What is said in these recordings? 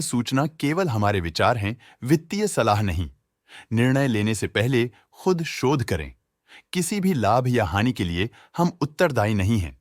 सूचना केवल हमारे विचार हैं, वित्तीय सलाह नहीं। निर्णय लेने से पहले खुद शोध करें। किसी भी लाभ या हानि के लिए हम उत्तरदायी नहीं हैं।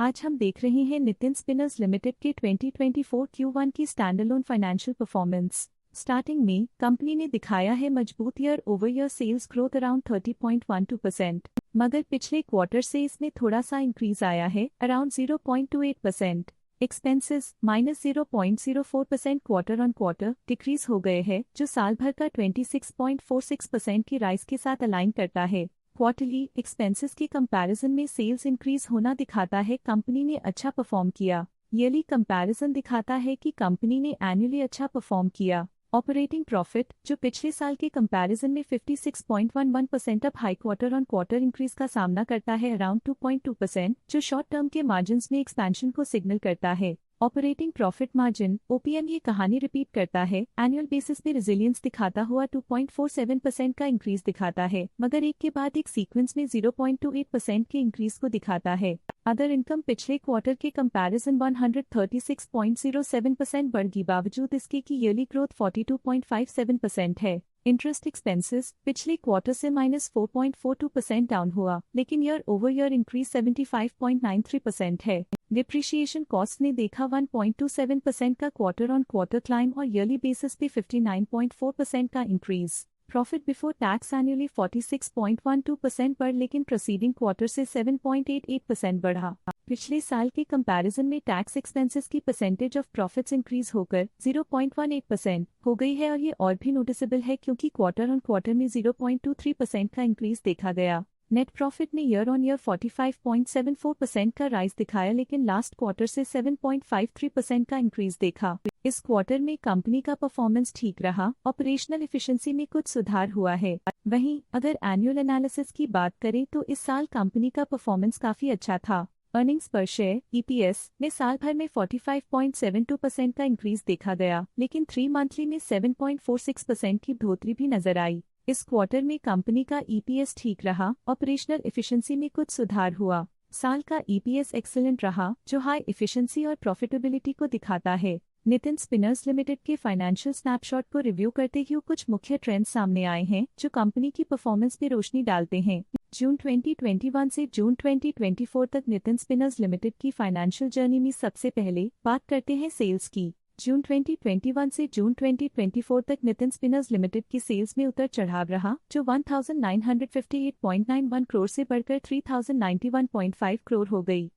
आज हम देख रहे हैं नितिन स्पिनर्स लिमिटेड के 2024 Q1 की स्टैंडअलोन फाइनेंशियल परफॉर्मेंस। स्टार्टिंग में कंपनी ने दिखाया है मजबूत year over year sales growth around 30.12%, मगर पिछले क्वार्टर से इसमें थोड़ा सा इंक्रीज आया है around 0.28%। Expenses -0.04% quarter on quarter decrease हो गए हैं, जो साल भर का 26.46% की राइज के साथ अलाइन करता है। क्वार्टरली एक्सपेंसेस के कंपैरिजन में सेल्स इंक्रीज होना दिखाता है कंपनी ने अच्छा परफॉर्म किया। ईयरली कंपैरिजन दिखाता है कि कंपनी ने एनुअली अच्छा परफॉर्म किया। ऑपरेटिंग प्रॉफिट, जो पिछले साल के कंपैरिजन में 56.11% up high quarter on quarter increase का सामना करता है अराउंड 2.2%, जो शॉर्ट टर्म के मार्जिन्स में एक्सपेंशन को सिग्नल करता है। ऑपरेटिंग प्रॉफिट मार्जिन OPM ये कहानी रिपीट करता है, एनुअल बेसिस में रेजिलियंस दिखाता हुआ 2.47% का इंक्रीज दिखाता है, मगर एक के बाद एक सीक्वेंस में 0.28% के इंक्रीज को दिखाता है। अदर इनकम पिछले क्वार्टर के कंपैरिजन 136.07% बढ़ गई, बावजूद इसके की ईयरली ग्रोथ 42.57% है। इंटरेस्ट एक्सपेंसेस पिछले क्वार्टर से -4.42% डाउन हुआ, लेकिन ईयर ओवर ईयर इंक्रीज 75.93% है। डिप्रिशिएशन कॉस्ट ने देखा 1.27% का क्वार्टर ऑन क्वार्टर क्लाइम और ईयरली बेसिस पे 59.4% का increase. Profit before tax annually 46.12% बढ़, लेकिन प्रोसीडिंग क्वार्टर से 7.88% बढ़ा। पिछले साल के कंपैरिजन में टैक्स एक्सपेंसेस की परसेंटेज ऑफ प्रॉफिट्स इंक्रीज होकर 0.18% हो गई है, और ये और भी नोटिसेबल है क्योंकि क्वार्टर ऑन क्वार्टर में 0.23% का इंक्रीज देखा गया। नेट प्रॉफिट ने ईयर ऑन ईयर 45.74% का राइज दिखाया, लेकिन लास्ट क्वार्टर से 7.53% का इंक्रीज देखा। इस क्वार्टर में कंपनी का परफॉर्मेंस ठीक रहा, ऑपरेशनल एफिशिएंसी में कुछ सुधार हुआ है। वहीं अगर एनुअल एनालिसिस की बात करें तो इस साल कंपनी का परफॉर्मेंस काफी अच्छा था। अर्निंग्स पर शेयर EPS में साल भर में 45.72% का इंक्रीज देखा गया, लेकिन 3 मंथली में 7.46% की बढ़ोतरी भी नजर आई। इस क्वार्टर में कंपनी का EPS ठीक रहा, ऑपरेशनल एफिशिएंसी में कुछ सुधार हुआ। साल का EPS एक्सीलेंट रहा, जो हाई एफिशिएंसी और प्रॉफिटेबिलिटी को दिखाता है। नितिन स्पिनर्स लिमिटेड के फाइनेंशियल स्नैपशॉट को रिव्यू करते हुए कुछ मुख्य ट्रेंड्स सामने आए हैं, जो कंपनी की परफॉर्मेंस पर रोशनी डालते हैं। जून 2021 से जून 2024 तक नितिन स्पिनर्स लिमिटेड की फाइनेंशियल जर्नी में सबसे पहले बात करते हैं सेल्स की। जून 2021 से जून 2024 तक नितिन स्पिनर्स लिमिटेड की सेल्स में उतर चढ़ाव रहा, जो 1958.91 करोड़ से बढ़कर 3091.5 करोड़ हो गई।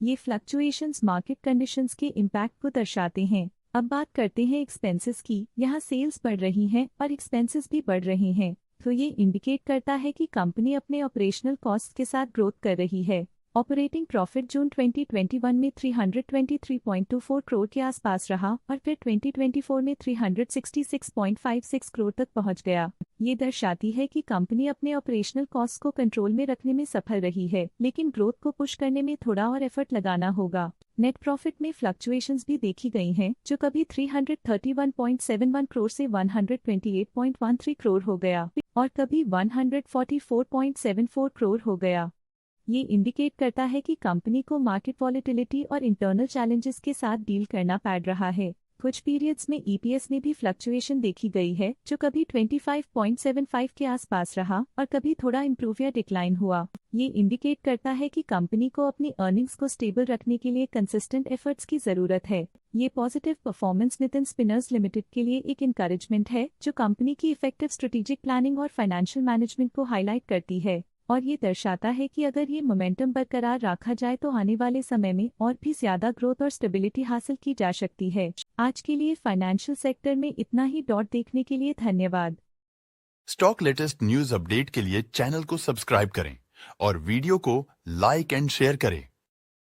ये फ्लक्चुएशंस मार्केट कंडीशंस के इम्पैक्ट को दर्शाते हैं। अब बात करते हैं एक्सपेंसेस की। यहाँ सेल्स बढ़ रही हैं और एक्सपेंसेस भी बढ़ रहे हैं, तो ये इंडिकेट करता है कि कंपनी अपने ऑपरेशनल कॉस्ट के साथ ग्रोथ कर रही है। ऑपरेटिंग प्रॉफिट जून 2021 में 323.24 करोड़ के आसपास रहा और फिर 2024 में 366.56 करोड़ तक पहुंच गया। ये दर्शाती है कि कंपनी अपने ऑपरेशनल कॉस्ट को कंट्रोल में रखने में सफल रही है, लेकिन ग्रोथ को पुश करने में थोड़ा और एफर्ट लगाना होगा। नेट प्रॉफिट में फ्लक्चुएशंस भी देखी गई हैं, जो कभी 331.71 करोड़ से 128.13 करोड़ हो गया और कभी 144.74 करोड़ हो गया। ये इंडिकेट करता है कि कंपनी को मार्केट वॉलेटिलिटी और इंटरनल चैलेंजेस के साथ डील करना पड़ रहा है। कुछ पीरियड्स में EPS में भी फ्लक्चुएशन देखी गई है, जो कभी 25.75 के आसपास रहा और कभी थोड़ा इम्प्रूव या डिक्लाइन हुआ। ये इंडिकेट करता है कि कंपनी को अपनी अर्निंग्स को स्टेबल रखने के लिए कंसिस्टेंट एफर्ट्स की जरूरत है। ये positive performance Nitin spinners limited के लिए एक इंकरेजमेंट है, जो कंपनी की इफेक्टिव स्ट्रेटेजिक प्लानिंग और फाइनेंशियल मैनेजमेंट को हाईलाइट करती है, और ये दर्शाता है कि अगर ये मोमेंटम बरकरार रखा जाए तो आने वाले समय में और भी ज्यादा ग्रोथ और स्टेबिलिटी हासिल की जा सकती है। आज के लिए फाइनेंशियल सेक्टर में इतना ही। देखने के लिए धन्यवाद। स्टॉक लेटेस्ट न्यूज अपडेट के लिए चैनल को सब्सक्राइब करें और वीडियो को लाइक एंड शेयर करें।